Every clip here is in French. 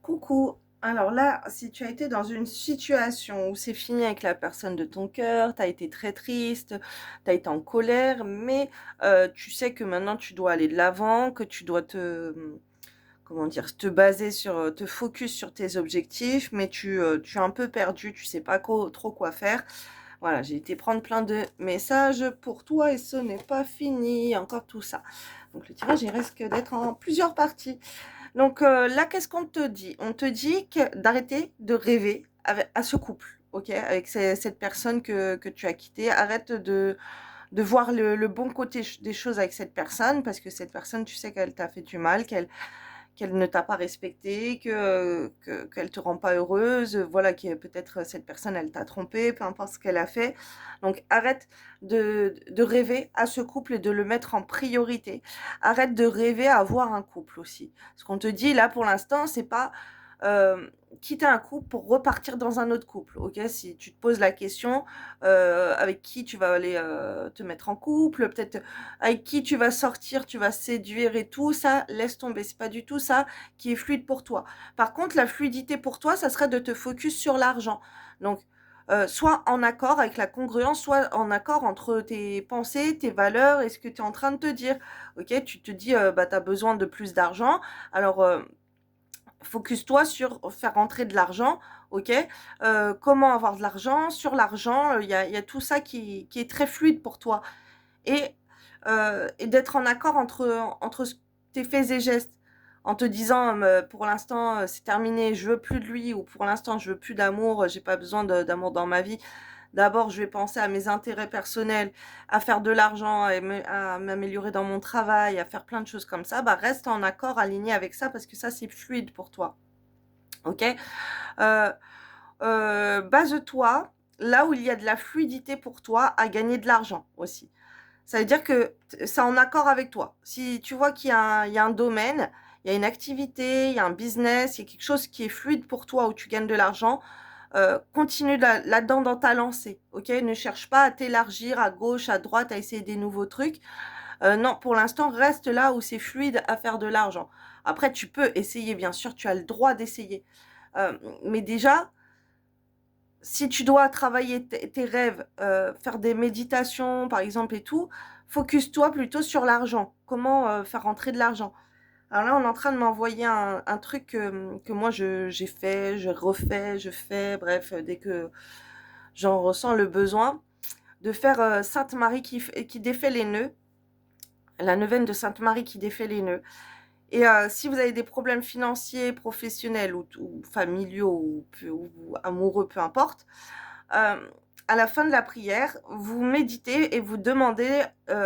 Coucou. Alors là, si tu as été dans une situation où c'est fini avec la personne de ton cœur, tu as été très triste, tu as été en colère, mais tu sais que maintenant tu dois aller de l'avant, que tu dois comment dire? Te baser sur, te focus sur tes objectifs, mais tu es un peu perdu, tu sais pas trop quoi faire. Voilà, j'ai été prendre plein de messages pour toi et ce n'est pas fini, encore tout ça. Donc le tirage, il risque d'être en plusieurs parties. Donc là, qu'est-ce qu'on te dit? On te dit que d'arrêter de rêver à ce couple, OK? Avec cette personne que tu as quittée. Arrête de voir le bon côté des choses avec cette personne, parce que cette personne, tu sais qu'elle t'a fait du mal, qu'elle ne t'a pas respecté, qu'elle te rend pas heureuse, voilà, que peut-être cette personne, elle t'a trompé, peu importe ce qu'elle a fait. Donc arrête de rêver à ce couple et de le mettre en priorité. Arrête de rêver à avoir un couple aussi. Ce qu'on te dit là pour l'instant, c'est pas quitter un couple pour repartir dans un autre couple. OK? Si tu te poses la question, avec qui tu vas aller, te mettre en couple, peut-être avec qui tu vas sortir, tu vas séduire et tout, ça, laisse tomber. C'est pas du tout ça qui est fluide pour toi. Par contre, la fluidité pour toi, ça serait de te focus sur l'argent. Donc, soit en accord avec la congruence, soit en accord entre tes pensées, tes valeurs et ce que tu es en train de te dire. OK? Tu te dis, bah, tu as besoin de plus d'argent. Alors, focus-toi sur faire rentrer de l'argent, OK? Comment avoir de l'argent? Sur l'argent, il y a tout ça qui est très fluide pour toi. Et d'être en accord entre tes faits et gestes. En te disant, «Pour l'instant, c'est terminé, je veux plus de lui» ou «Pour l'instant, je veux plus d'amour, j'ai pas besoin d'amour dans ma vie. D'abord, je vais penser à mes intérêts personnels, à faire de l'argent, à m'améliorer dans mon travail, à faire plein de choses comme ça». Bah, reste en accord, aligné avec ça parce que ça, c'est fluide pour toi, OK? Heu Base-toi là où il y a de la fluidité pour toi à gagner de l'argent aussi. Ça veut dire que c'est en accord avec toi. Si tu vois qu'il y a un domaine, il y a une activité, il y a un business, il y a quelque chose qui est fluide pour toi où tu gagnes de l'argent, continue là-dedans dans ta lancée, OK? Ne cherche pas à t'élargir à gauche, à droite, à essayer des nouveaux trucs. Non, pour l'instant, reste là où c'est fluide à faire de l'argent. Après, tu peux essayer, bien sûr, tu as le droit d'essayer. Mais déjà, si tu dois travailler tes rêves, faire des méditations, par exemple et tout, focus-toi plutôt sur l'argent. Comment, faire rentrer de l'argent? Alors là, on est en train de m'envoyer un truc, que moi j'ai fait, je refais, je fais, bref, dès que j'en ressens le besoin, de faire, Sainte Marie qui défait les nœuds, la neuvaine de Sainte Marie qui défait les nœuds. Et si vous avez des problèmes financiers, professionnels ou familiaux ou amoureux, peu importe, Hem, à la fin de la prière, vous méditez et vous demandez: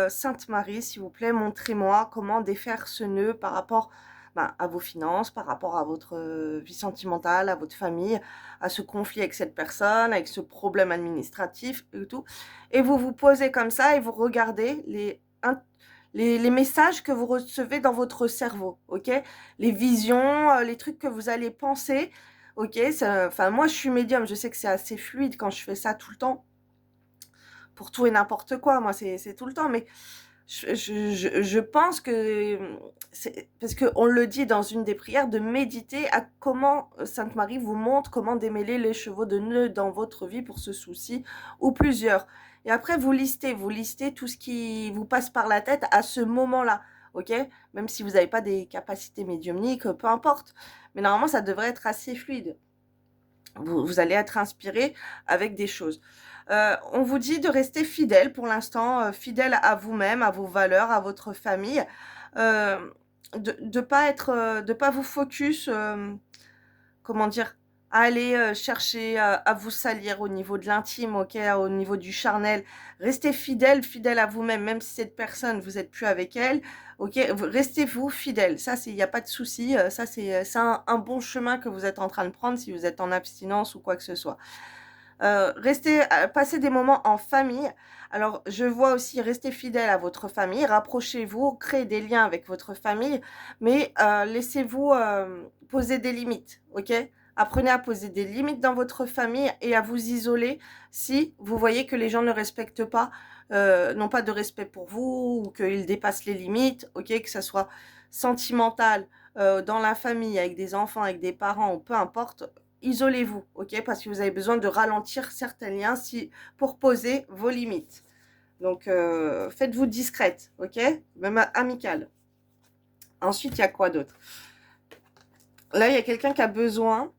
«Sainte Marie, s'il vous plaît, montrez-moi comment défaire ce nœud par rapport, ben, à vos finances, par rapport à votre, vie sentimentale, à votre famille, à ce conflit avec cette personne, avec ce problème administratif et tout». Et vous vous posez comme ça et vous regardez les messages que vous recevez dans votre cerveau, OK? Les visions, les trucs que vous allez penser. OK, ça, enfin moi je suis médium, je sais que c'est assez fluide quand je fais ça tout le temps, pour tout et n'importe quoi, moi c'est tout le temps, mais je pense que, c'est parce qu'on le dit dans une des prières de méditer à comment, Sainte Marie vous montre comment démêler les chevaux de nœuds dans votre vie pour ce souci ou plusieurs. Et après vous listez tout ce qui vous passe par la tête à ce moment-là, OK? Même si vous n'avez pas des capacités médiumniques, peu importe. Mais normalement ça devrait être assez fluide. Vous allez être inspiré avec des choses. On vous dit de rester fidèle pour l'instant, fidèle à vous-même, à vos valeurs, à votre famille. Hem, de pas vous focus, comment dire? À aller, chercher à vous salir au niveau de l'intime, OK, au niveau du charnel. Restez fidèle à vous-même, même si cette personne, vous êtes plus avec elle, OK, restez vous fidèle. Ça, c'est il y a pas de souci, ça c'est un bon chemin que vous êtes en train de prendre si vous êtes en abstinence ou quoi que ce soit. Restez, passez des moments en famille. Alors, je vois aussi rester fidèle à votre famille, rapprochez-vous, créez des liens avec votre famille, mais laissez-vous, poser des limites, OK? Apprenez à poser des limites dans votre famille et à vous isoler si vous voyez que les gens ne respectent pas, n'ont pas de respect pour vous ou qu'ils dépassent les limites, OK? Que ça soit sentimental, dans la famille, avec des enfants, avec des parents ou peu importe, isolez-vous, OK? Parce que vous avez besoin de ralentir certains liens pour poser vos limites. Donc, faites-vous discrète, OK? Même amicale. Ensuite, il y a quoi d'autre? Là, il y a quelqu'un qui a besoin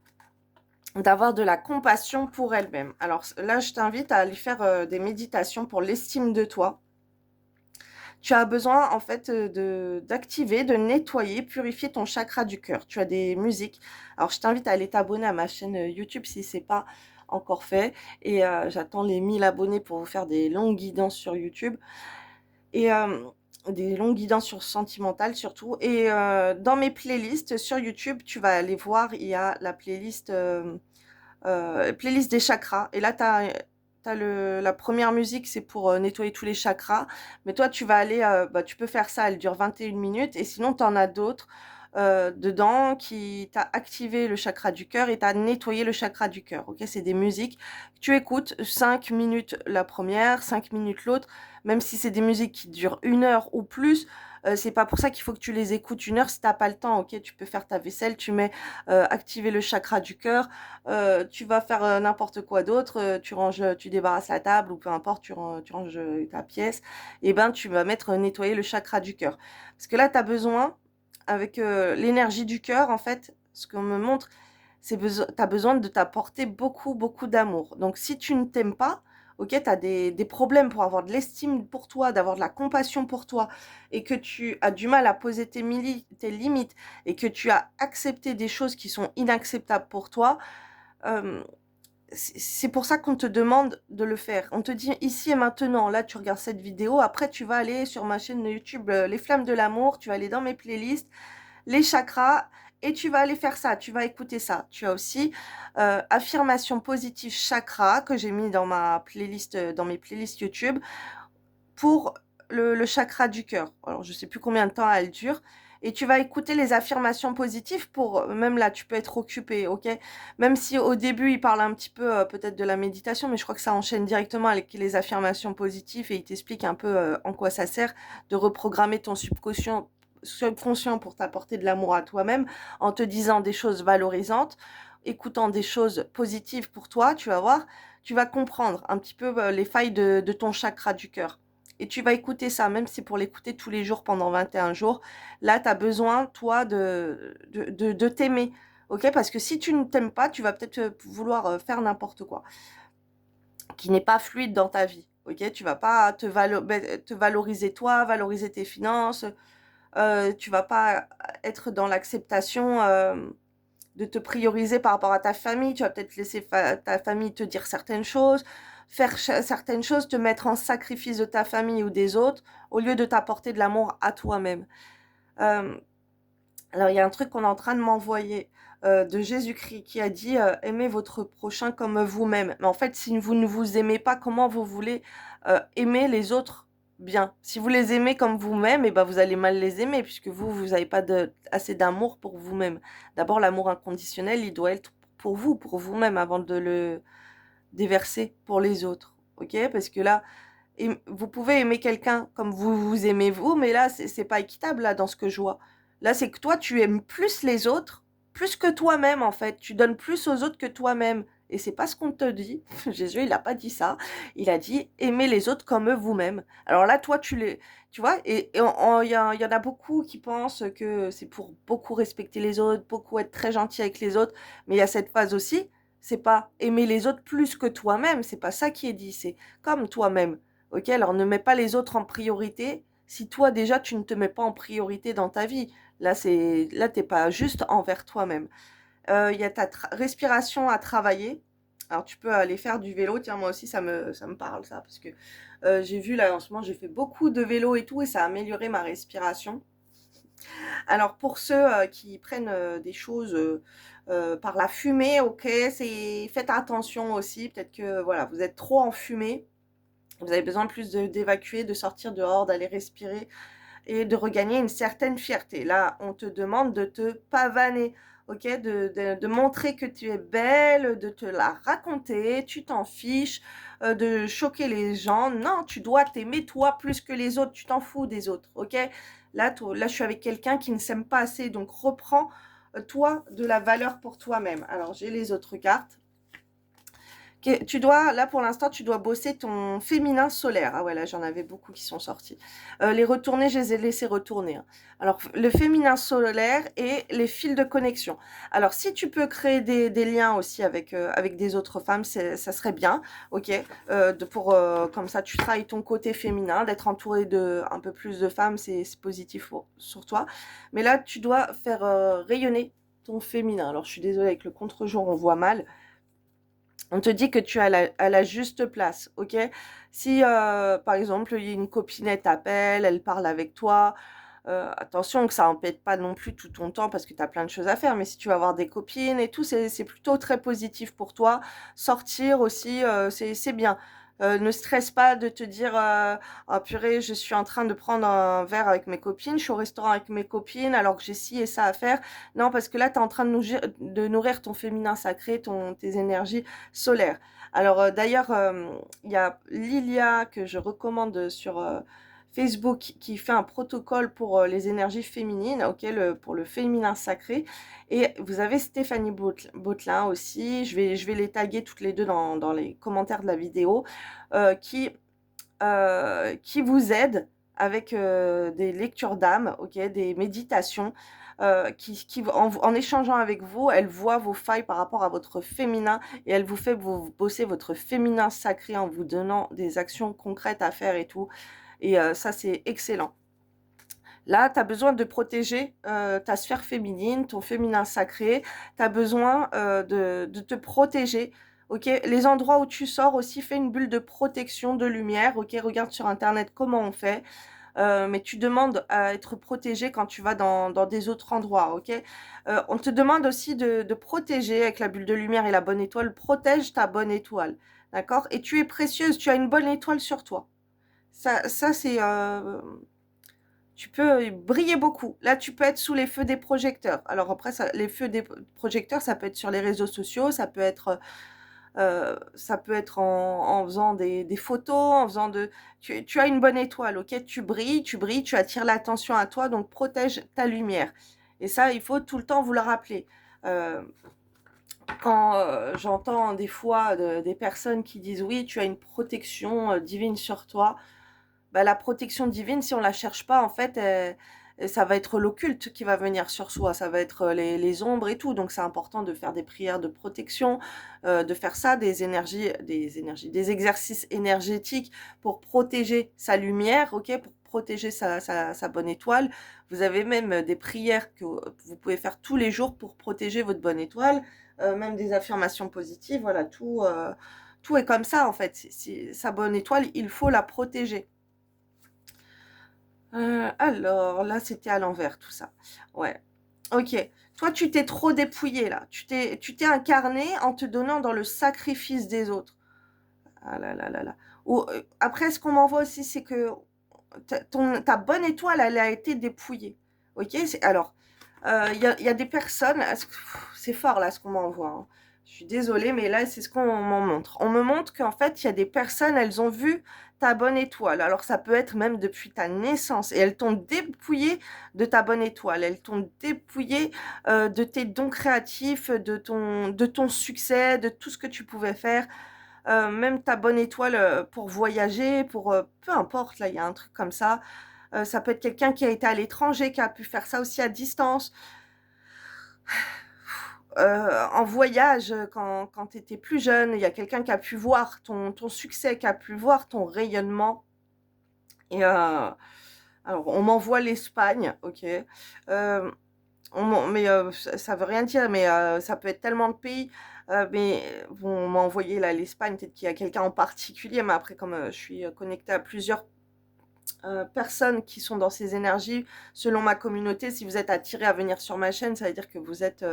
d'avoir de la compassion pour elle-même. Alors là, je t'invite à aller faire des méditations pour l'estime de toi. Tu as besoin en fait d'activer, de nettoyer, purifier ton chakra du cœur. Tu as des musiques. Alors je t'invite à aller t'abonner à ma chaîne YouTube si c'est pas encore fait. Et j'attends les 1000 abonnés pour vous faire des longues guidances sur YouTube. Et des longues guidances sur sentimental surtout. Et dans mes playlists sur YouTube, tu vas aller voir, il y a la playlist des chakras. Et là, la première musique, c'est pour nettoyer tous les chakras. Mais toi, tu vas aller, tu peux faire ça, elle dure 21 minutes. Et sinon, tu en as d'autres dedans qui t'a activé le chakra du cœur et t'a nettoyé le chakra du cœur. Ok, c'est des musiques que tu écoutes 5 minutes la première, 5 minutes l'autre. Même si c'est des musiques qui durent 1 heure ou plus, c'est pas pour ça qu'il faut que tu les écoutes 1 heure si t'as pas le temps. Ok, tu peux faire ta vaisselle, tu mets activer le chakra du cœur. Tu vas faire n'importe quoi d'autre, tu ranges, tu débarrasses la table ou peu importe, tu ranges ta pièce, et ben tu vas mettre nettoyer le chakra du cœur. Parce que là, tu as besoin, avec l'énergie du cœur, en fait, ce qu'on me montre, tu as besoin de t'apporter beaucoup, beaucoup d'amour. Donc, si tu ne t'aimes pas, ok, tu as des problèmes pour avoir de l'estime pour toi, d'avoir de la compassion pour toi, et que tu as du mal à poser tes limites, et que tu as accepté des choses qui sont inacceptables pour toi, c'est pour ça qu'on te demande de le faire. On te dit ici et maintenant, là tu regardes cette vidéo, après tu vas aller sur ma chaîne de YouTube Les Flammes de l'amour, tu vas aller dans mes playlists, les chakras, et tu vas aller faire ça, tu vas écouter ça. Tu as aussi affirmation positive chakra que j'ai mis dans ma playlist, dans mes playlists YouTube pour le chakra du cœur. Alors je sais plus combien de temps elle dure. Et tu vas écouter les affirmations positives pour, même là, tu peux être occupé, ok? Même si au début, il parle un petit peu peut-être de la méditation, mais je crois que ça enchaîne directement avec les affirmations positives et il t'explique un peu en quoi ça sert de reprogrammer ton subconscient pour t'apporter de l'amour à toi-même en te disant des choses valorisantes, écoutant des choses positives pour toi, tu vas voir, tu vas comprendre un petit peu les failles de ton chakra du cœur. Et tu vas écouter ça, même si c'est pour l'écouter tous les jours pendant 21 jours. Là, tu as besoin, toi, de t'aimer. Ok? Parce que si tu ne t'aimes pas, tu vas peut-être vouloir faire n'importe quoi qui n'est pas fluide dans ta vie. Ok? Tu vas pas te valoriser toi, valoriser tes finances. Tu vas pas être dans l'acceptation de te prioriser par rapport à ta famille. Tu vas peut-être laisser ta famille te dire certaines choses, faire certaines choses, te mettre en sacrifice de ta famille ou des autres, au lieu de t'apporter de l'amour à toi-même. Euh, alors, il y a un truc qu'on est en train de m'envoyer de Jésus-Christ qui a dit aimez votre prochain comme vous-même. Mais en fait, si vous ne vous aimez pas, comment vous voulez aimer les autres bien? Si vous les aimez comme vous-même, et ben vous allez mal les aimer puisque vous n'avez pas assez d'amour pour vous-même. D'abord, l'amour inconditionnel, il doit être pour vous, pour vous-même, avant de le déverser pour les autres. Ok? Parce que là, vous pouvez aimer quelqu'un comme vous vous aimez vous, mais là, c'est pas équitable là dans ce que je vois. Là, c'est que toi, tu aimes plus les autres, plus que toi-même en fait. Tu donnes plus aux autres que toi-même. Et c'est pas ce qu'on te dit. Jésus, il a pas dit ça. Il a dit aimez les autres comme vous-même. Alors là, toi, tu vois, et il y en a beaucoup qui pensent que c'est pour beaucoup respecter les autres, beaucoup être très gentil avec les autres. Mais il y a cette phase aussi. C'est pas aimer les autres plus que toi-même. C'est pas ça qui est dit. C'est comme toi-même. Ok, alors ne mets pas les autres en priorité si toi déjà tu ne te mets pas en priorité dans ta vie. Là t'es pas juste envers toi-même. Il y a ta respiration à travailler. Alors tu peux aller faire du vélo. Tiens, moi aussi ça me parle ça parce que j'ai vu là en ce moment j'ai fait beaucoup de vélo et tout et ça a amélioré ma respiration. Alors pour ceux qui prennent des choses par la fumée, ok, faites attention aussi. Peut-être que voilà vous êtes trop en fumée. Vous avez besoin plus d'évacuer, de sortir dehors, d'aller respirer et de regagner une certaine fierté. Là, on te demande de te pavaner, ok, de montrer que tu es belle, de te la raconter, tu t'en fiches, de choquer les gens. Non, tu dois t'aimer toi plus que les autres, tu t'en fous des autres, ok? Là, je suis avec quelqu'un qui ne s'aime pas assez. Donc, reprends, toi, de la valeur pour toi-même. Alors, j'ai les autres cartes. Là pour l'instant, tu dois bosser ton féminin solaire. Ah ouais, là j'en avais beaucoup qui sont sortis. Les retourner, je les ai laissés retourner, hein. Alors, le féminin solaire et les fils de connexion. Alors, si tu peux créer des liens aussi avec des autres femmes, ça serait bien, ok. Comme ça, tu travailles ton côté féminin, d'être entouré de un peu plus de femmes, c'est positif sur toi. Mais là, tu dois faire rayonner ton féminin. Alors, je suis désolée, avec le contre-jour, on voit mal. On te dit que tu es à la juste place, ok? Si, par exemple, il y a une copinette t'appelle, elle parle avec toi, attention que ça n'empiète pas non plus tout ton temps parce que tu as plein de choses à faire, mais si tu vas avoir des copines et tout, c'est plutôt très positif pour toi. Sortir aussi, c'est bien. Ne stresse pas de te dire, ah purée, je suis en train de prendre un verre avec mes copines, je suis au restaurant avec mes copines alors que j'ai ci et ça à faire. Non, parce que là, tu es en train de nourrir ton féminin sacré, tes énergies solaires. Alors, d'ailleurs, il y a Lilia que je recommande sur Facebook qui fait un protocole pour les énergies féminines, ok, pour le féminin sacré. Et vous avez Stéphanie Botelin aussi, je vais les taguer toutes les deux dans les commentaires de la vidéo, qui vous aide avec des lectures d'âme, ok, des méditations. En échangeant avec vous, elle voit vos failles par rapport à votre féminin et elle vous fait bosser votre féminin sacré en vous donnant des actions concrètes à faire et tout. Et ça, c'est excellent. Là, tu as besoin de protéger ta sphère féminine, ton féminin sacré. Tu as besoin de te protéger. Ok, les endroits où tu sors aussi, fais une bulle de protection, de lumière. Ok, regarde sur Internet comment on fait. Mais tu demandes à être protégé quand tu vas dans des autres endroits. Ok, on te demande aussi de protéger avec la bulle de lumière et la bonne étoile. Protège ta bonne étoile. D'accord? Et tu es précieuse, tu as une bonne étoile sur toi. Ça c'est... tu peux briller beaucoup. Là, tu peux être sous les feux des projecteurs. Alors après, les feux des projecteurs, ça peut être sur les réseaux sociaux, ça peut être en faisant des photos, en faisant de... Tu as une bonne étoile, ok? Tu brilles, tu attires l'attention à toi, donc protège ta lumière. Et ça, il faut tout le temps vous le rappeler. Euh, Quand j'entends des fois des personnes qui disent oui, tu as une protection divine sur toi, bah, la protection divine, si on la cherche pas, en fait, ça va être l'occulte qui va venir sur soi, ça va être les ombres et tout. Donc c'est important de faire des prières de protection, de faire ça, des exercices énergétiques pour protéger sa lumière, ok, pour protéger sa bonne étoile. Vous avez même des prières que vous pouvez faire tous les jours pour protéger votre bonne étoile, même des affirmations positives, voilà, tout est comme ça en fait. Sa bonne étoile, il faut la protéger. Alors, là, c'était à l'envers, tout ça. Ouais. Ok. Toi, tu t'es trop dépouillé, là. Tu t'es incarné en te donnant dans le sacrifice des autres. Ah là là là là. Après, ce qu'on m'envoie aussi, c'est que ta bonne étoile, elle a été dépouillée. Ok? Alors, il y a des personnes... C'est fort, là, ce qu'on m'envoie, hein. Je suis désolée, mais là, c'est ce qu'on m'en montre. On me montre qu'en fait, il y a des personnes, elles ont vu ta bonne étoile. Alors, ça peut être même depuis ta naissance. Et elles t'ont dépouillé de ta bonne étoile. Elles t'ont dépouillé de tes dons créatifs, de ton succès, de tout ce que tu pouvais faire. Même ta bonne étoile pour voyager, peu importe, là, il y a un truc comme ça. Ça peut être quelqu'un qui a été à l'étranger, qui a pu faire ça aussi à distance. En voyage, quand tu étais plus jeune, il y a quelqu'un qui a pu voir ton succès, qui a pu voir ton rayonnement. Et alors, on m'envoie l'Espagne, ok. Mais ça veut rien dire, mais ça peut être tellement de pays. Mais bon, on m'a envoyé là l'Espagne, peut-être qu'il y a quelqu'un en particulier, mais après, comme je suis connectée à plusieurs personnes qui sont dans ces énergies, selon ma communauté, si vous êtes attiré à venir sur ma chaîne, ça veut dire que vous êtes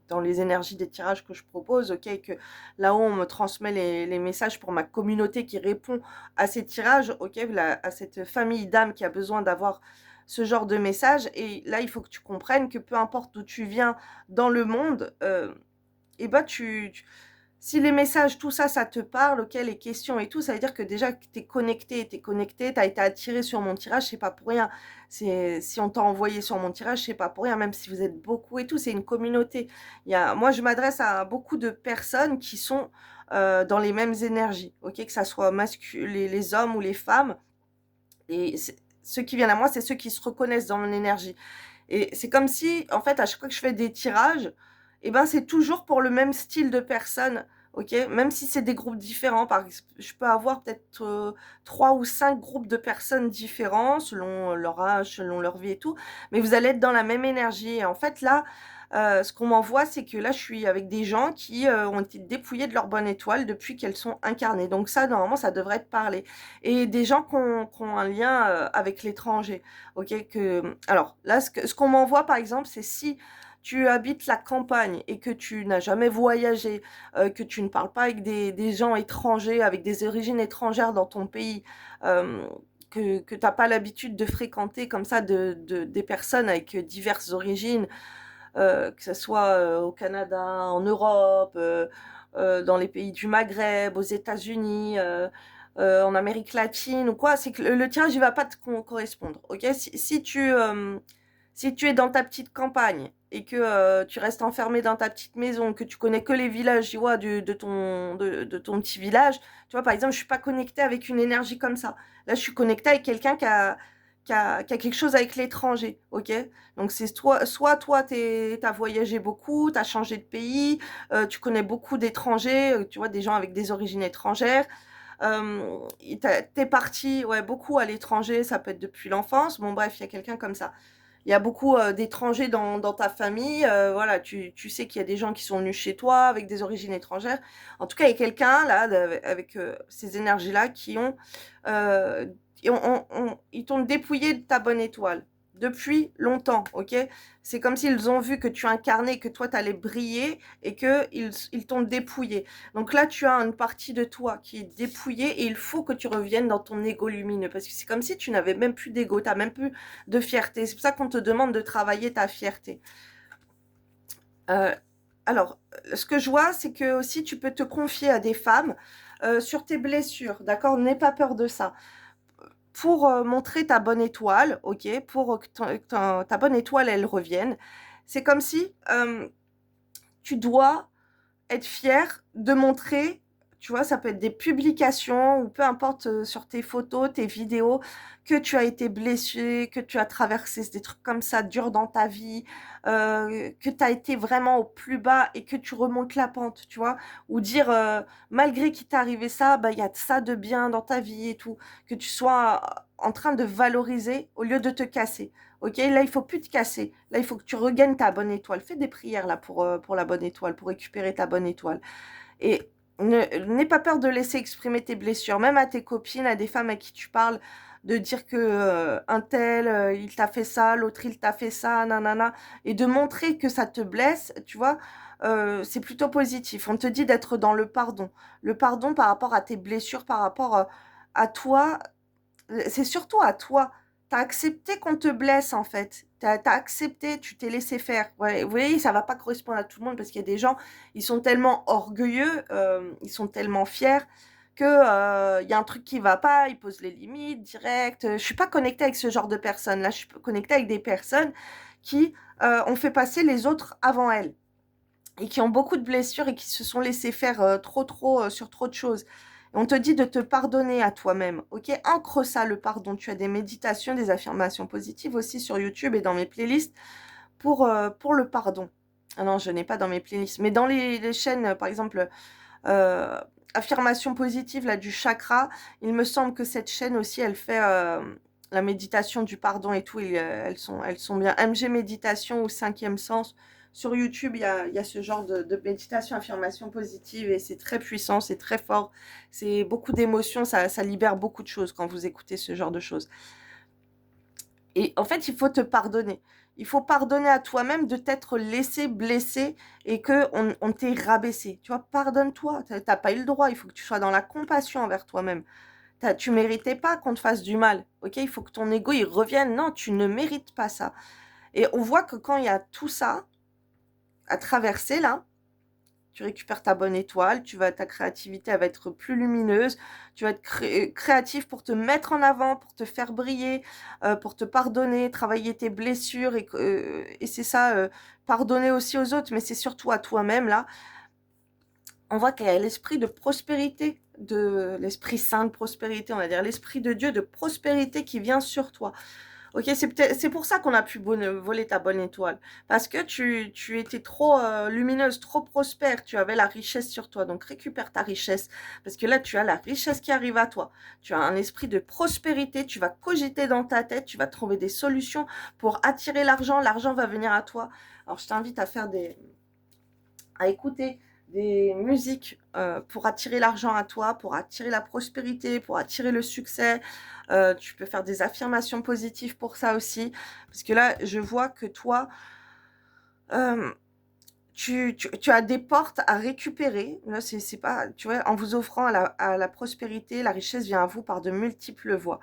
dans les énergies des tirages que je propose, ok, et que là-haut, on me transmet les messages pour ma communauté qui répond à ces tirages, ok, à cette famille d'âmes qui a besoin d'avoir ce genre de message. Et là, il faut que tu comprennes que peu importe d'où tu viens dans le monde, et ben Si les messages, tout ça, ça te parle, ok, les questions et tout, ça veut dire que déjà que tu es connecté, tu as été attiré sur mon tirage, c'est pas pour rien. Si on t'a envoyé sur mon tirage, c'est pas pour rien, même si vous êtes beaucoup et tout, c'est une communauté. Moi, je m'adresse à beaucoup de personnes qui sont dans les mêmes énergies, ok, que ça soit les hommes ou les femmes. Et ceux qui viennent à moi, c'est ceux qui se reconnaissent dans mon énergie. Et c'est comme si, en fait, à chaque fois que je fais des tirages, eh ben, c'est toujours pour le même style de personne, ok? Même si c'est des groupes différents, je peux avoir peut-être 3 ou 5 groupes de personnes différents, selon leur âge, selon leur vie et tout, mais vous allez être dans la même énergie. Et en fait, là, ce qu'on m'envoie, c'est que là, je suis avec des gens qui ont été dépouillés de leur bonne étoile depuis qu'elles sont incarnées. Donc ça, normalement, ça devrait te parler. Et des gens qui ont un lien avec l'étranger. Ok, alors là, ce qu'on m'envoie, par exemple, c'est si tu habites la campagne et que tu n'as jamais voyagé, que tu ne parles pas avec des gens étrangers, avec des origines étrangères dans ton pays, que tu n'as pas l'habitude de fréquenter comme ça des personnes avec diverses origines, que ce soit au Canada, en Europe, dans les pays du Maghreb, aux États-Unis, en Amérique latine ou quoi, c'est que le tirage, il va pas te correspondre. Ok, si tu es dans ta petite campagne et que tu restes enfermé dans ta petite maison, que tu connais que les villages, tu vois, de ton petit village, tu vois, par exemple, je suis pas connectée avec une énergie comme ça. Là, je suis connectée avec quelqu'un qui a quelque chose avec l'étranger, ok? Donc, c'est soit toi, t'as voyagé beaucoup, t'as changé de pays, tu connais beaucoup d'étrangers, tu vois, des gens avec des origines étrangères. T'es parti, ouais, beaucoup à l'étranger, ça peut être depuis l'enfance. Bon, bref, il y a quelqu'un comme ça. Il y a beaucoup d'étrangers dans ta famille. Voilà, tu sais qu'il y a des gens qui sont venus chez toi avec des origines étrangères. En tout cas, il y a quelqu'un là, avec ces énergies-là, qui ont, ils t'ont dépouillé de ta bonne étoile depuis longtemps, ok? C'est comme s'ils ont vu que tu incarnais, que toi, tu allais briller et qu'ils t'ont dépouillé. Donc là, tu as une partie de toi qui est dépouillée et il faut que tu reviennes dans ton ego lumineux parce que c'est comme si tu n'avais même plus d'ego, tu n'as même plus de fierté. C'est pour ça qu'on te demande de travailler ta fierté. Euh, alors, ce que je vois, c'est que aussi tu peux te confier à des femmes sur tes blessures, d'accord? N'aie pas peur de ça. Pour montrer ta bonne étoile, ok? Pour que ta bonne étoile, elle revienne. C'est comme si tu dois être fier de montrer, tu vois, ça peut être des publications ou peu importe sur tes photos, tes vidéos, que tu as été blessé, que tu as traversé des trucs comme ça durs dans ta vie, que tu as été vraiment au plus bas et que tu remontes la pente, tu vois, ou dire malgré qu'il t'est arrivé ça, bah il y a ça de bien dans ta vie et tout, que tu sois en train de valoriser au lieu de te casser. Ok, là, il faut plus te casser. Là, il faut que tu regagnes ta bonne étoile. Fais des prières là pour la bonne étoile, pour récupérer ta bonne étoile. Et n'aie pas peur de laisser exprimer tes blessures, même à tes copines, à des femmes à qui tu parles, de dire que un tel, il t'a fait ça, l'autre, il t'a fait ça, nanana, et de montrer que ça te blesse, tu vois. C'est plutôt positif. On te dit d'être dans le pardon. Le pardon par rapport à tes blessures, par rapport à toi, c'est surtout à toi. Tu as accepté qu'on te blesse, en fait. Tu as accepté, tu t'es laissé faire. Ouais, vous voyez, ça va pas correspondre à tout le monde parce qu'il y a des gens, ils sont tellement orgueilleux, ils sont tellement fiers que il y a un truc qui va pas, ils posent les limites direct. Je suis pas connectée avec ce genre de personnes. Là, je suis connectée avec des personnes qui ont fait passer les autres avant elles et qui ont beaucoup de blessures et qui se sont laissés faire trop sur trop de choses. On te dit de te pardonner à toi-même, ok? Ancre ça, le pardon. Tu as des méditations, des affirmations positives aussi sur YouTube et dans mes playlists pour le pardon. Ah non, je n'ai pas dans mes playlists, mais dans les chaînes, par exemple, euh, affirmations positives là, du chakra, il me semble que cette chaîne aussi, elle fait la méditation du pardon et tout. Elles sont bien. MG Méditation ou Cinquième Sens. Sur YouTube, il y a ce genre de méditation, affirmation positive et c'est très puissant, c'est très fort. C'est beaucoup d'émotions, ça libère beaucoup de choses quand vous écoutez ce genre de choses. Et en fait, il faut te pardonner. Il faut pardonner à toi-même de t'être laissé blesser et que on t'ait rabaissé. Tu vois, pardonne-toi. T'as pas eu le droit. Il faut que tu sois dans la compassion envers toi-même. Tu méritais pas qu'on te fasse du mal. Ok, il faut que ton ego il revienne. Non, tu ne mérites pas ça. Et on voit que quand il y a tout ça à traverser là, tu récupères ta bonne étoile, ta créativité elle va être plus lumineuse, tu vas être créatif pour te mettre en avant, pour te faire briller, pour te pardonner, travailler tes blessures et c'est ça, pardonner aussi aux autres, mais c'est surtout à toi-même là. On voit qu'il y a l'esprit de prospérité, de l'esprit saint de prospérité, on va dire l'esprit de Dieu de prospérité qui vient sur toi. Ok, c'est pour ça qu'on a pu voler ta bonne étoile. Parce que tu étais trop lumineuse, trop prospère. Tu avais la richesse sur toi. Donc récupère ta richesse. Parce que là, tu as la richesse qui arrive à toi. Tu as un esprit de prospérité. Tu vas cogiter dans ta tête. Tu vas trouver des solutions pour attirer l'argent. L'argent va venir à toi. Alors, je t'invite à écouter des musiques pour attirer l'argent à toi, pour attirer la prospérité, pour attirer le succès. Tu peux faire des affirmations positives pour ça aussi. Parce que là, je vois que toi, euh, tu as des portes à récupérer. Là, c'est pas, tu vois, en vous offrant à la prospérité, la richesse vient à vous par de multiples voies.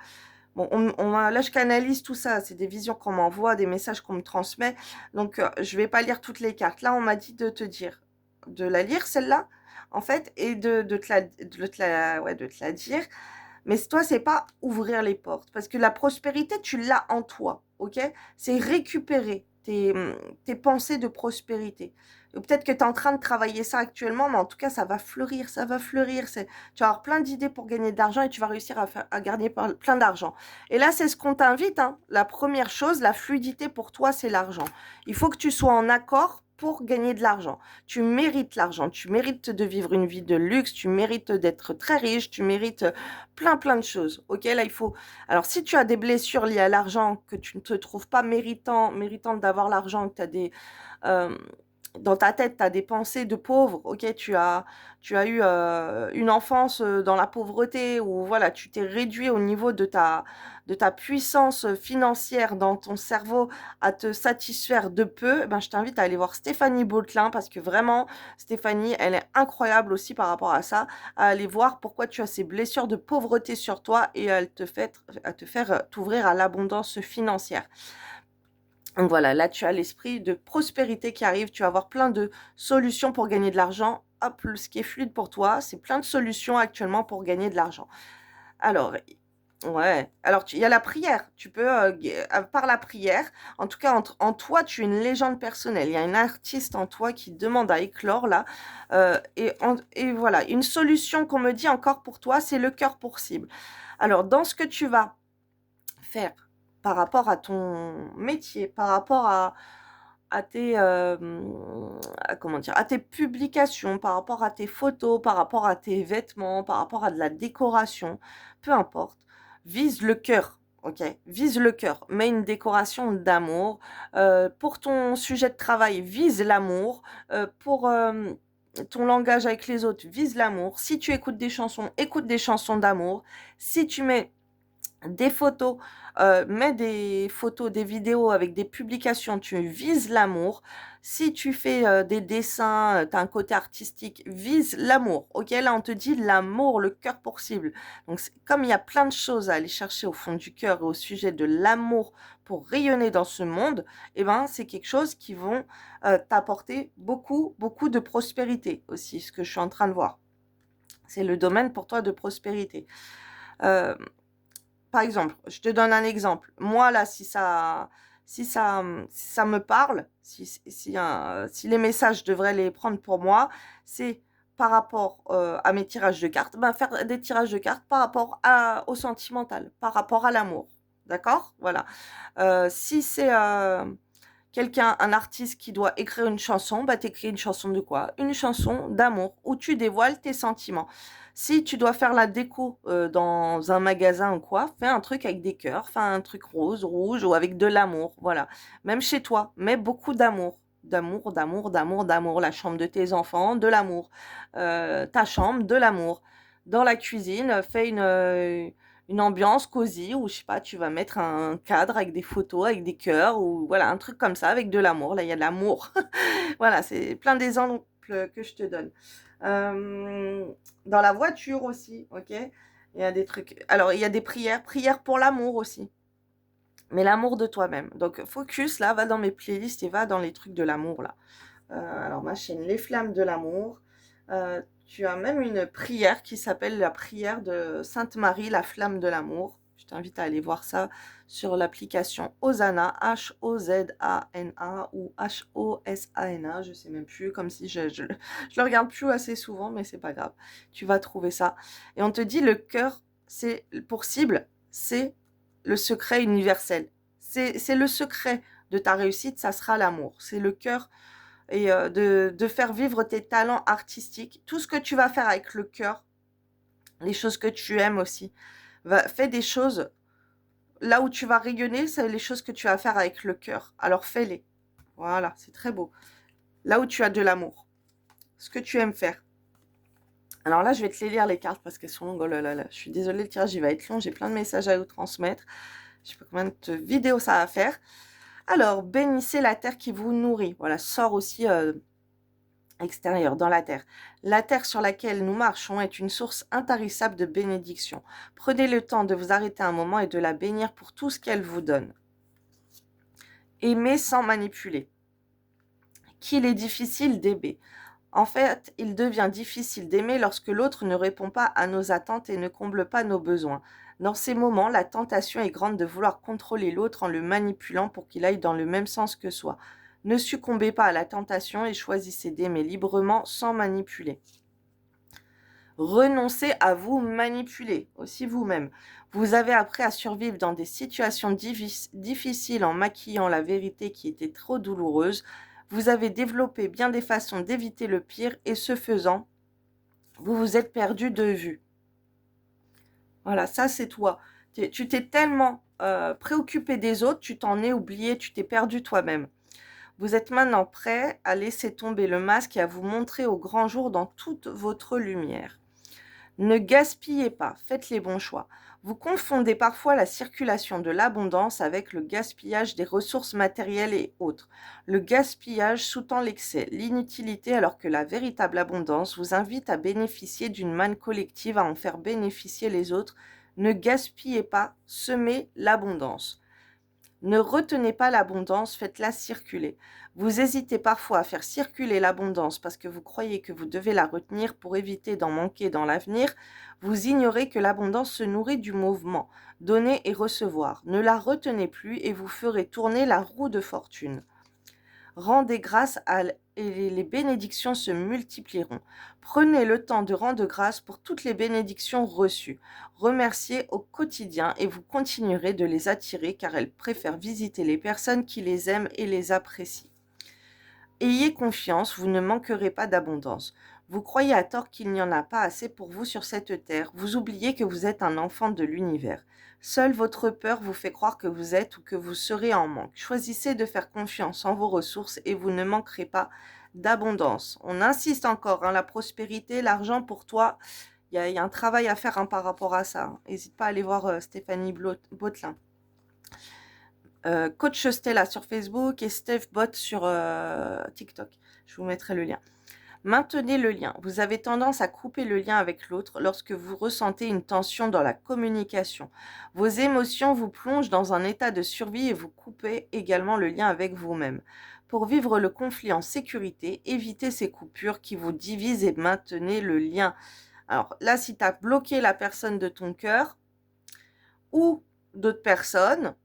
Bon, là, je canalise tout ça. C'est des visions qu'on m'envoie, des messages qu'on me transmet. Donc, je vais pas lire toutes les cartes. Là, on m'a dit de te dire, de la lire, celle-là, en fait, et de te la dire. Mais toi, c'est pas ouvrir les portes. Parce que la prospérité, tu l'as en toi, ok? C'est récupérer tes pensées de prospérité. Peut-être que tu es en train de travailler ça actuellement, mais en tout cas, ça va fleurir, ça va fleurir. Tu vas avoir plein d'idées pour gagner de l'argent et tu vas réussir à gagner plein d'argent. Et là, c'est ce qu'on t'invite, hein. La première chose, la fluidité pour toi, c'est l'argent. Il faut que tu sois en accord pour gagner de l'argent. Tu mérites l'argent, tu mérites de vivre une vie de luxe, tu mérites d'être très riche, tu mérites plein de choses. Ok, là, il faut... Alors, si tu as des blessures liées à l'argent, que tu ne te trouves pas méritante d'avoir l'argent, que tu as des... euh, dans ta tête, tu as des pensées de pauvre, ok, tu as eu une enfance dans la pauvreté, ou voilà, tu t'es réduit au niveau de ta puissance financière dans ton cerveau à te satisfaire de peu, ben, je t'invite à aller voir Stéphanie Beautelin, parce que vraiment, Stéphanie, elle est incroyable aussi par rapport à ça, à aller voir pourquoi tu as ces blessures de pauvreté sur toi, et à te faire t'ouvrir à l'abondance financière. Donc voilà, là tu as l'esprit de prospérité qui arrive, tu vas avoir plein de solutions pour gagner de l'argent. Hop, ce qui est fluide pour toi, c'est plein de solutions actuellement pour gagner de l'argent. Alors, ouais, alors il y a la prière, tu peux, par la prière, en tout cas en toi, tu es une légende personnelle, il y a une artiste en toi qui demande à éclore là, et voilà, une solution qu'on me dit encore pour toi, c'est le cœur pour cible. Alors, dans ce que tu vas faire par rapport à ton métier, par rapport à comment dire, à tes publications, par rapport à tes photos, par rapport à tes vêtements, par rapport à de la décoration, peu importe, vise le cœur. Ok, vise le cœur, mets une décoration d'amour. Pour ton sujet de travail, vise l'amour. Pour ton langage avec les autres, vise l'amour. Si tu écoutes des chansons d'amour. Si tu mets des photos, mets des photos, des vidéos avec des publications, tu vises l'amour. Si tu fais des dessins, tu as un côté artistique, vise l'amour. Ok, là on te dit l'amour, le cœur pour cible. Donc comme il y a plein de choses à aller chercher au fond du cœur et au sujet de l'amour pour rayonner dans ce monde, eh ben c'est quelque chose qui vont t'apporter beaucoup de prospérité aussi, ce que je suis en train de voir. C'est le domaine pour toi de prospérité. Euh, Par exemple, je te donne un exemple. Moi, là, si ça me parle, si les messages devraient les prendre pour moi, c'est par rapport à mes tirages de cartes, ben, faire des tirages de cartes par rapport au sentimental, par rapport à l'amour. D'accord? Voilà. Si c'est quelqu'un, un artiste qui doit écrire une chanson, bah t'écris une chanson de quoi? Une chanson d'amour où tu dévoiles tes sentiments. Si tu dois faire la déco dans un magasin ou quoi, fais un truc avec des cœurs, fais un truc rose, rouge ou avec de l'amour. Voilà. Même chez toi, mets beaucoup d'amour. D'amour. La chambre de tes enfants, de l'amour. Ta chambre, de l'amour. Dans la cuisine, fais une ambiance cosy où, je sais pas, tu vas mettre un cadre avec des photos, avec des cœurs, ou voilà, un truc comme ça, avec de l'amour. Là, il y a de l'amour. Voilà, c'est plein d'exemples que je te donne. Euh, Dans la voiture aussi, ok? Il y a des trucs. Alors, il y a des prières pour l'amour aussi. Mais l'amour de toi-même. Donc, focus, là, va dans mes playlists et va dans les trucs de l'amour, là. Alors ma chaîne Les Flammes de l'amour. Tu as même une prière qui s'appelle la prière de Sainte Marie, la flamme de l'amour. Je t'invite à aller voir ça sur l'application Hosanna, Hozana ou Hosana, je sais même plus, comme si je le regarde plus assez souvent, mais c'est pas grave. Tu vas trouver ça. Et on te dit le cœur, c'est pour cible, c'est le secret universel. C'est le secret de ta réussite, ça sera l'amour. C'est le cœur et de faire vivre tes talents artistiques. Tout ce que tu vas faire avec le cœur, les choses que tu aimes aussi. Fais des choses, là où tu vas rayonner, c'est les choses que tu vas faire avec le cœur. Alors fais-les. Voilà, c'est très beau. Là où tu as de l'amour. Ce que tu aimes faire. Alors là, je vais te les lire les cartes parce qu'elles sont longues. Oh là là là. Je suis désolée, le tirage il va être long. J'ai plein de messages à vous transmettre. Je sais pas combien de vidéos ça va faire. Alors, bénissez la terre qui vous nourrit. Voilà, sort aussi extérieur, dans la terre. La terre sur laquelle nous marchons est une source intarissable de bénédiction. Prenez le temps de vous arrêter un moment et de la bénir pour tout ce qu'elle vous donne. Aimer sans manipuler. Qu'il est difficile d'aimer. En fait, il devient difficile d'aimer lorsque l'autre ne répond pas à nos attentes et ne comble pas nos besoins. Dans ces moments, la tentation est grande de vouloir contrôler l'autre en le manipulant pour qu'il aille dans le même sens que soi. Ne succombez pas à la tentation et choisissez d'aimer librement sans manipuler. Renoncez à vous manipuler, aussi vous-même. Vous avez appris à survivre dans des situations difficiles en maquillant la vérité qui était trop douloureuse. Vous avez développé bien des façons d'éviter le pire et ce faisant, vous vous êtes perdu de vue. Voilà, ça c'est toi. Tu t'es tellement préoccupé des autres, tu t'en es oublié, tu t'es perdu toi-même. Vous êtes maintenant prêt à laisser tomber le masque et à vous montrer au grand jour dans toute votre lumière. Ne gaspillez pas, faites les bons choix. Vous confondez parfois la circulation de l'abondance avec le gaspillage des ressources matérielles et autres. Le gaspillage sous-tend l'excès, l'inutilité, alors que la véritable abondance vous invite à bénéficier d'une manne collective, à en faire bénéficier les autres. Ne gaspillez pas, semez l'abondance. Ne retenez pas l'abondance, faites-la circuler. Vous hésitez parfois à faire circuler l'abondance parce que vous croyez que vous devez la retenir pour éviter d'en manquer dans l'avenir. Vous ignorez que l'abondance se nourrit du mouvement, donner et recevoir. Ne la retenez plus et vous ferez tourner la roue de fortune. Rendez grâce et les bénédictions se multiplieront. Prenez le temps de rendre grâce pour toutes les bénédictions reçues. Remerciez au quotidien et vous continuerez de les attirer car elles préfèrent visiter les personnes qui les aiment et les apprécient. Ayez confiance, vous ne manquerez pas d'abondance. Vous croyez à tort qu'il n'y en a pas assez pour vous sur cette terre. Vous oubliez que vous êtes un enfant de l'univers. Seule votre peur vous fait croire que vous êtes ou que vous serez en manque. Choisissez de faire confiance en vos ressources et vous ne manquerez pas d'abondance. On insiste encore, la prospérité, l'argent pour toi, il y a un travail à faire par rapport à ça. N'hésite pas à aller voir Stéphanie Botelin. Coach Stella sur Facebook et Steph Bot sur TikTok. Je vous mettrai le lien. Maintenez le lien. Vous avez tendance à couper le lien avec l'autre lorsque vous ressentez une tension dans la communication. Vos émotions vous plongent dans un état de survie et vous coupez également le lien avec vous-même. Pour vivre le conflit en sécurité, évitez ces coupures qui vous divisent et maintenez le lien. Alors là, si tu as bloqué la personne de ton cœur ou d'autres personnes,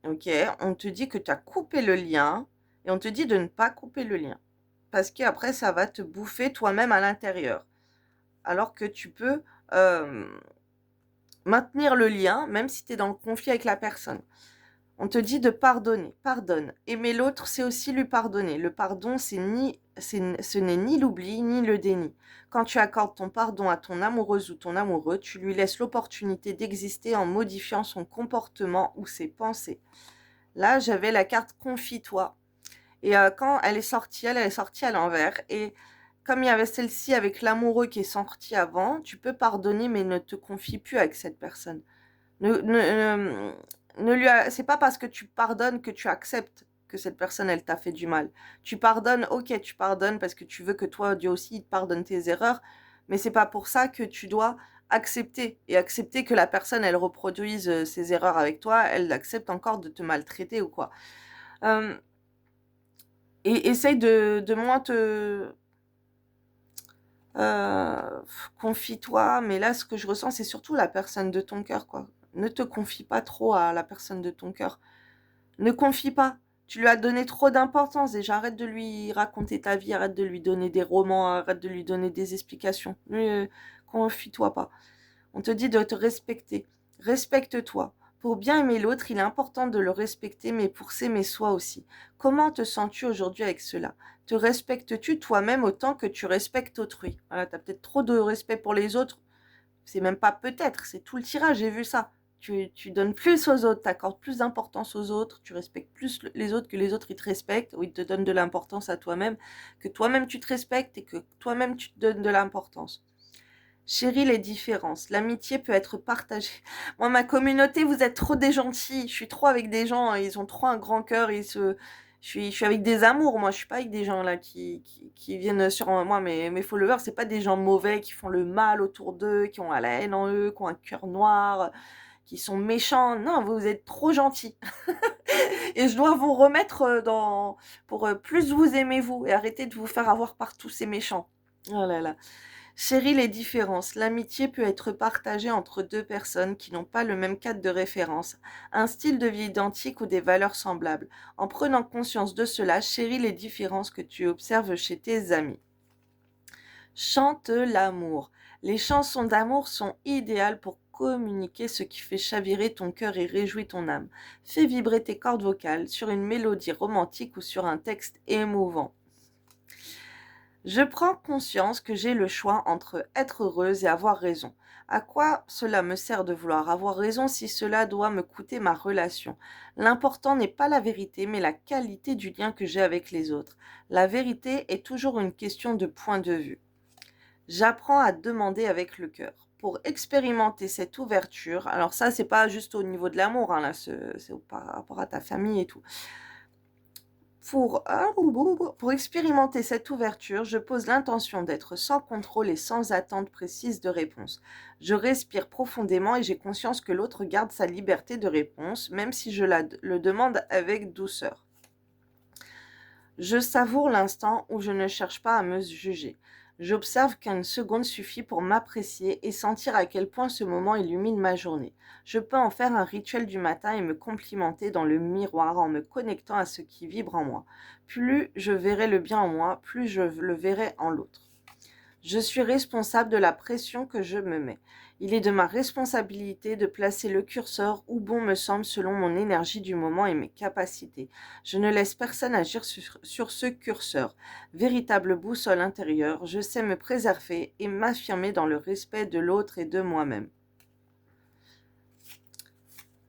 ok, on te dit que tu as coupé le lien et on te dit de ne pas couper le lien. Parce qu'après, ça va te bouffer toi-même à l'intérieur. Alors que tu peux maintenir le lien, même si tu es dans le conflit avec la personne. On te dit de pardonner. Pardonne. Aimer l'autre, c'est aussi lui pardonner. Le pardon, ce n'est ni l'oubli, ni le déni. Quand tu accordes ton pardon à ton amoureuse ou ton amoureux, tu lui laisses l'opportunité d'exister en modifiant son comportement ou ses pensées. Là, j'avais la carte confie-toi. Et quand elle est sortie à l'envers. Et comme il y avait celle-ci avec l'amoureux qui est sorti avant, tu peux pardonner, mais ne te confie plus avec cette personne. C'est pas parce que tu pardonnes que tu acceptes que cette personne, elle t'a fait du mal. Tu pardonnes, ok, tu pardonnes parce que tu veux que toi, Dieu aussi, il te pardonne tes erreurs, mais c'est pas pour ça que tu dois accepter que la personne, elle reproduise ses erreurs avec toi, elle accepte encore de te maltraiter ou quoi. Et essaye de moins te... confie-toi, mais là, ce que je ressens, c'est surtout la personne de ton cœur, quoi. Ne te confie pas trop à la personne de ton cœur. Ne confie pas. Tu lui as donné trop d'importance déjà. Arrête de lui raconter ta vie, arrête de lui donner des romans, arrête de lui donner des explications. Confie-toi pas. On te dit de te respecter. Respecte-toi. Pour bien aimer l'autre, il est important de le respecter, mais pour s'aimer soi aussi. Comment te sens-tu aujourd'hui avec cela? Te respectes-tu toi-même autant que tu respectes autrui? Voilà, tu as peut-être trop de respect pour les autres. C'est même pas peut-être, c'est tout le tirage, j'ai vu ça. Tu donnes plus aux autres, tu accordes plus d'importance aux autres, tu respectes plus les autres que les autres ils te respectent, ou ils te donnent de l'importance à toi-même, que toi-même tu te respectes et que toi-même tu te donnes de l'importance. Chéris les différences. L'amitié peut être partagée. Moi, ma communauté, vous êtes trop des gentils. Je suis trop avec des gens, ils ont trop un grand cœur. Je suis avec des amours, moi. Je suis pas avec des gens là qui viennent sur moi. Mes followers, c'est pas des gens mauvais qui font le mal autour d'eux, qui ont la haine en eux, qui ont un cœur noir, qui sont méchants. Non, vous êtes trop gentils. Et je dois vous remettre pour plus vous aimez vous et arrêter de vous faire avoir par tous ces méchants. Oh là là. Chéris les différences. L'amitié peut être partagée entre deux personnes qui n'ont pas le même cadre de référence, un style de vie identique ou des valeurs semblables. En prenant conscience de cela, chéris les différences que tu observes chez tes amis. Chante l'amour. Les chansons d'amour sont idéales pour communiquer ce qui fait chavirer ton cœur et réjouit ton âme. Fais vibrer tes cordes vocales sur une mélodie romantique ou sur un texte émouvant. Je prends conscience que j'ai le choix entre être heureuse et avoir raison. À quoi cela me sert de vouloir avoir raison si cela doit me coûter ma relation? L'important n'est pas la vérité, mais la qualité du lien que j'ai avec les autres. La vérité est toujours une question de point de vue. J'apprends à demander avec le cœur. Pour expérimenter cette ouverture, alors ça, c'est pas juste au niveau de l'amour, hein, là, c'est par rapport à ta famille et tout. Pour expérimenter cette ouverture, je pose l'intention d'être sans contrôle et sans attente précise de réponse. Je respire profondément et j'ai conscience que l'autre garde sa liberté de réponse, même si je le demande avec douceur. Je savoure l'instant où je ne cherche pas à me juger. J'observe qu'une seconde suffit pour m'apprécier et sentir à quel point ce moment illumine ma journée. Je peux en faire un rituel du matin et me complimenter dans le miroir en me connectant à ce qui vibre en moi. Plus je verrai le bien en moi, plus je le verrai en l'autre. Je suis responsable de la pression que je me mets. Il est de ma responsabilité de placer le curseur où bon me semble selon mon énergie du moment et mes capacités. Je ne laisse personne agir sur ce curseur. Véritable boussole intérieure, je sais me préserver et m'affirmer dans le respect de l'autre et de moi-même.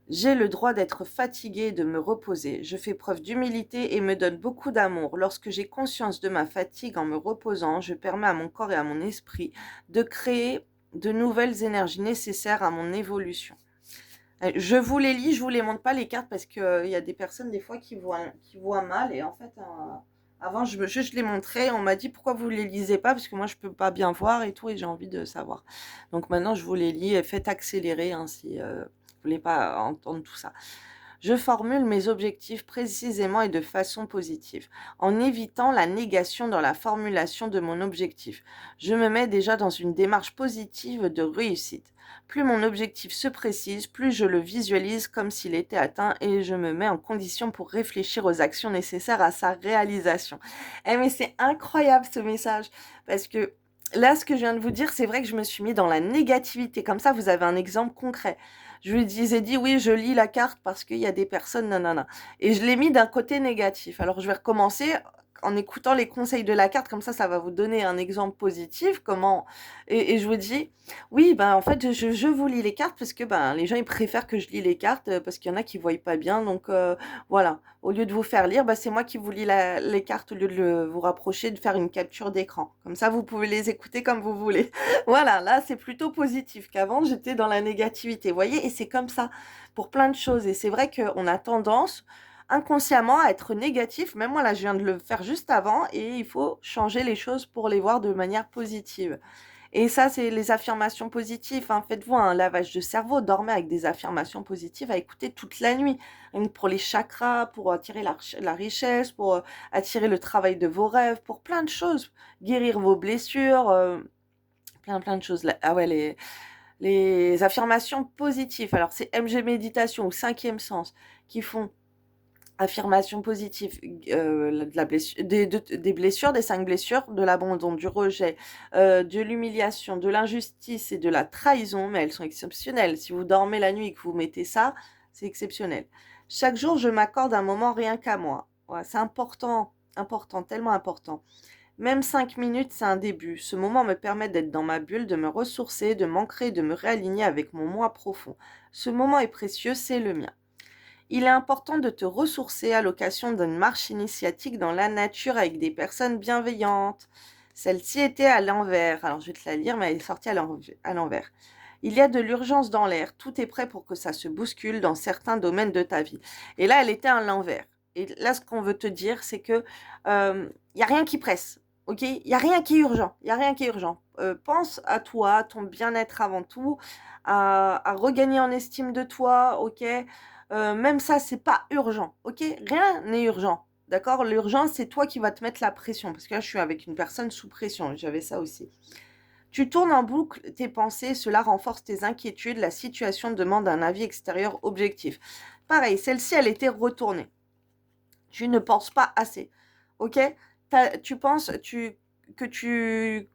J'ai le droit d'être fatiguée et de me reposer. Je fais preuve d'humilité et me donne beaucoup d'amour. Lorsque j'ai conscience de ma fatigue en me reposant, je permets à mon corps et à mon esprit de créer de nouvelles énergies nécessaires à mon évolution. Je vous les lis, je vous les montre pas les cartes parce qu'il y a des personnes des fois qui voient mal et en fait avant je les montrais, on m'a dit pourquoi vous les lisez pas parce que moi je peux pas bien voir et tout et j'ai envie de savoir. Donc maintenant je vous les lis et faites accélérer hein, si vous voulez pas entendre tout ça. Je formule mes objectifs précisément et de façon positive, en évitant la négation dans la formulation de mon objectif. Je me mets déjà dans une démarche positive de réussite. Plus mon objectif se précise, plus je le visualise comme s'il était atteint et je me mets en condition pour réfléchir aux actions nécessaires à sa réalisation. Eh mais c'est incroyable ce message, parce que là, ce que je viens de vous dire, c'est vrai que je me suis mis dans la négativité. Comme ça, vous avez un exemple concret. Je lui disais dit oui, je lis la carte parce qu'il y a des personnes nanana. Et je l'ai mis d'un côté négatif. Alors je vais recommencer en écoutant les conseils de la carte, comme ça va vous donner un exemple positif. Comment et je vous dis oui, ben en fait je vous lis les cartes parce que ben les gens ils préfèrent que je lis les cartes parce qu'il y en a qui voient pas bien. Donc voilà, au lieu de vous faire lire, ben, c'est moi qui vous lis les cartes au lieu de vous rapprocher, de faire une capture d'écran. Comme ça vous pouvez les écouter comme vous voulez. Voilà, là, c'est plutôt positif qu'avant, j'étais dans la négativité. Vous voyez, et c'est comme ça pour plein de choses. Et c'est vrai qu'on a tendance inconsciemment à être négatif. Même moi, là, je viens de le faire juste avant et il faut changer les choses pour les voir de manière positive. Et ça, c'est les affirmations positives, hein. Faites-vous un lavage de cerveau, dormez avec des affirmations positives à écouter toute la nuit. Rien que pour les chakras, pour attirer la richesse, pour attirer le travail de vos rêves, pour plein de choses. Guérir vos blessures, plein de choses. Ah ouais, les affirmations positives. Alors, c'est MG Méditation ou Cinquième Sens qui font affirmations positives des blessures, des 5 blessures, de l'abandon, du rejet, de l'humiliation, de l'injustice et de la trahison, mais elles sont exceptionnelles. Si vous dormez la nuit et que vous mettez ça, c'est exceptionnel. Chaque jour, je m'accorde un moment rien qu'à moi. Ouais, c'est important, tellement important. Même 5 minutes, c'est un début. Ce moment me permet d'être dans ma bulle, de me ressourcer, de m'ancrer, de me réaligner avec mon moi profond. Ce moment est précieux, c'est le mien. Il est important de te ressourcer à l'occasion d'une marche initiatique dans la nature avec des personnes bienveillantes. Celle-ci était à l'envers. Alors, je vais te la lire, mais elle est sortie à l'envers. Il y a de l'urgence dans l'air. Tout est prêt pour que ça se bouscule dans certains domaines de ta vie. Et là, elle était à l'envers. Et là, ce qu'on veut te dire, c'est que il n'y a rien qui presse. Ok, il n'y a rien qui est urgent. Il y a rien qui est urgent. Pense à toi, à ton bien-être avant tout, à regagner en estime de toi. Ok, même ça, c'est pas urgent. Ok, rien n'est urgent. D'accord, l'urgence, c'est toi qui vas te mettre la pression. Parce que là, je suis avec une personne sous pression. J'avais ça aussi. Tu tournes en boucle tes pensées, cela renforce tes inquiétudes. La situation demande un avis extérieur objectif. Pareil, celle-ci, elle était retournée. Tu ne penses pas assez. Ok, tu penses que tu...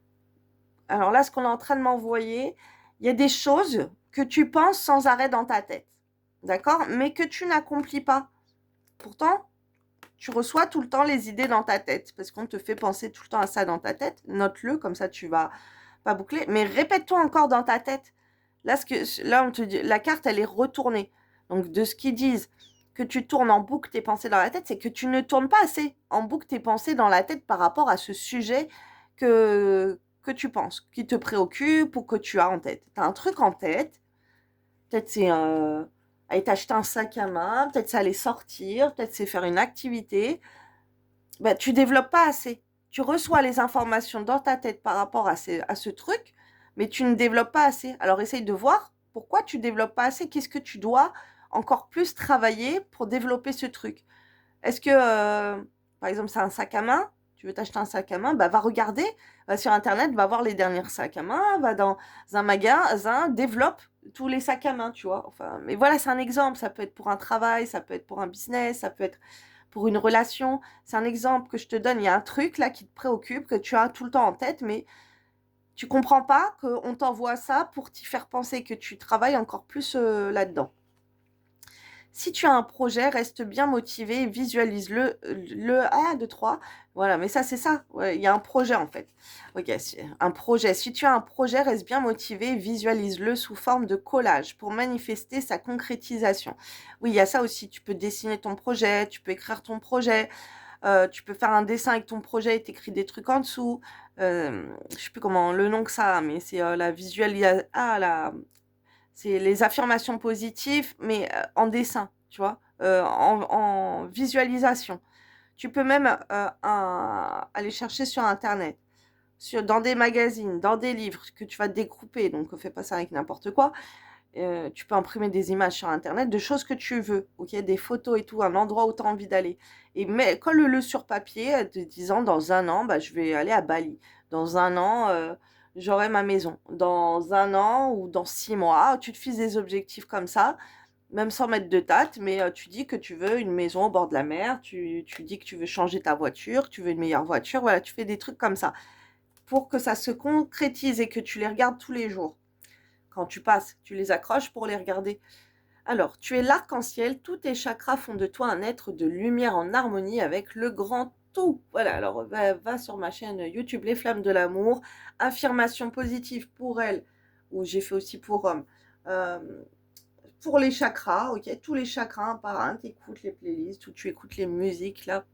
Alors là, ce qu'on est en train de m'envoyer, il y a des choses que tu penses sans arrêt dans ta tête. D'accord? Mais que tu n'accomplis pas. Pourtant, tu reçois tout le temps les idées dans ta tête. Parce qu'on te fait penser tout le temps à ça dans ta tête. Note-le, comme ça tu vas pas boucler. Mais répète-toi encore dans ta tête. Là, on te dit, la carte, elle est retournée. Donc, de ce qu'ils disent, que tu tournes en boucle tes pensées dans la tête, c'est que tu ne tournes pas assez en boucle tes pensées dans la tête par rapport à ce sujet que tu penses, qui te préoccupe ou que tu as en tête. Tu as un truc en tête, peut-être c'est aller t'acheter un sac à main, peut-être c'est aller sortir, peut-être c'est faire une activité. Bah, tu développes pas assez. Tu reçois les informations dans ta tête par rapport à ce truc, mais tu ne développes pas assez. Alors essaye de voir pourquoi tu développes pas assez. Qu'est-ce que tu dois encore plus travailler pour développer ce truc? Est-ce que, par exemple, c'est un sac à main, tu veux t'acheter un sac à main, bah, va regarder, va sur Internet, va voir les derniers sacs à main, va dans un magasin, développe tous les sacs à main, tu vois. Enfin, mais voilà, c'est un exemple. Ça peut être pour un travail, ça peut être pour un business, ça peut être pour une relation. C'est un exemple que je te donne. Il y a un truc là qui te préoccupe, que tu as tout le temps en tête, mais tu comprends pas qu'on t'envoie ça pour t'y faire penser que tu travailles encore plus là-dedans. Si tu as un projet, reste bien motivé, visualise-le, 1, 2, 3. Voilà, mais ça, c'est ça. Ouais, il y a un projet, en fait. Ok, un projet. Si tu as un projet, reste bien motivé, visualise-le sous forme de collage pour manifester sa concrétisation. Oui, il y a ça aussi. Tu peux dessiner ton projet, tu peux écrire ton projet, tu peux faire un dessin avec ton projet et t'écris des trucs en dessous. Je sais plus comment le nom que ça a, mais c'est la visualisation. Ah, c'est les affirmations positives, mais en dessin, tu vois, en visualisation. Tu peux même aller chercher sur Internet, dans des magazines, dans des livres que tu vas découper. Donc, fais pas ça avec n'importe quoi. Tu peux imprimer des images sur Internet de choses que tu veux, ok, des photos et tout, un endroit où tu as envie d'aller. Et colle-le sur papier, te disant dans un an, bah, je vais aller à Bali. Dans un an, j'aurai ma maison. Dans un an ou dans 6 mois, tu te fixes des objectifs comme ça, même sans mettre de date, mais tu dis que tu veux une maison au bord de la mer, tu dis que tu veux changer ta voiture, tu veux une meilleure voiture, voilà, tu fais des trucs comme ça pour que ça se concrétise et que tu les regardes tous les jours. Quand tu passes, tu les accroches pour les regarder. Alors, tu es l'arc-en-ciel, tous tes chakras font de toi un être de lumière en harmonie avec le grand tout. Voilà, alors va sur ma chaîne YouTube Les Flammes de l'amour, affirmation positive pour elle, ou j'ai fait aussi pour homme. Euh, pour les chakras, ok, tous les chakras un par un, tu écoutes les playlists ou tu écoutes les musiques, là.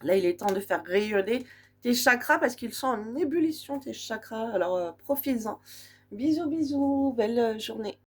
Là, il est temps de faire rayonner tes chakras parce qu'ils sont en ébullition, tes chakras. Alors, profites-en. Bisous, bisous, belle journée.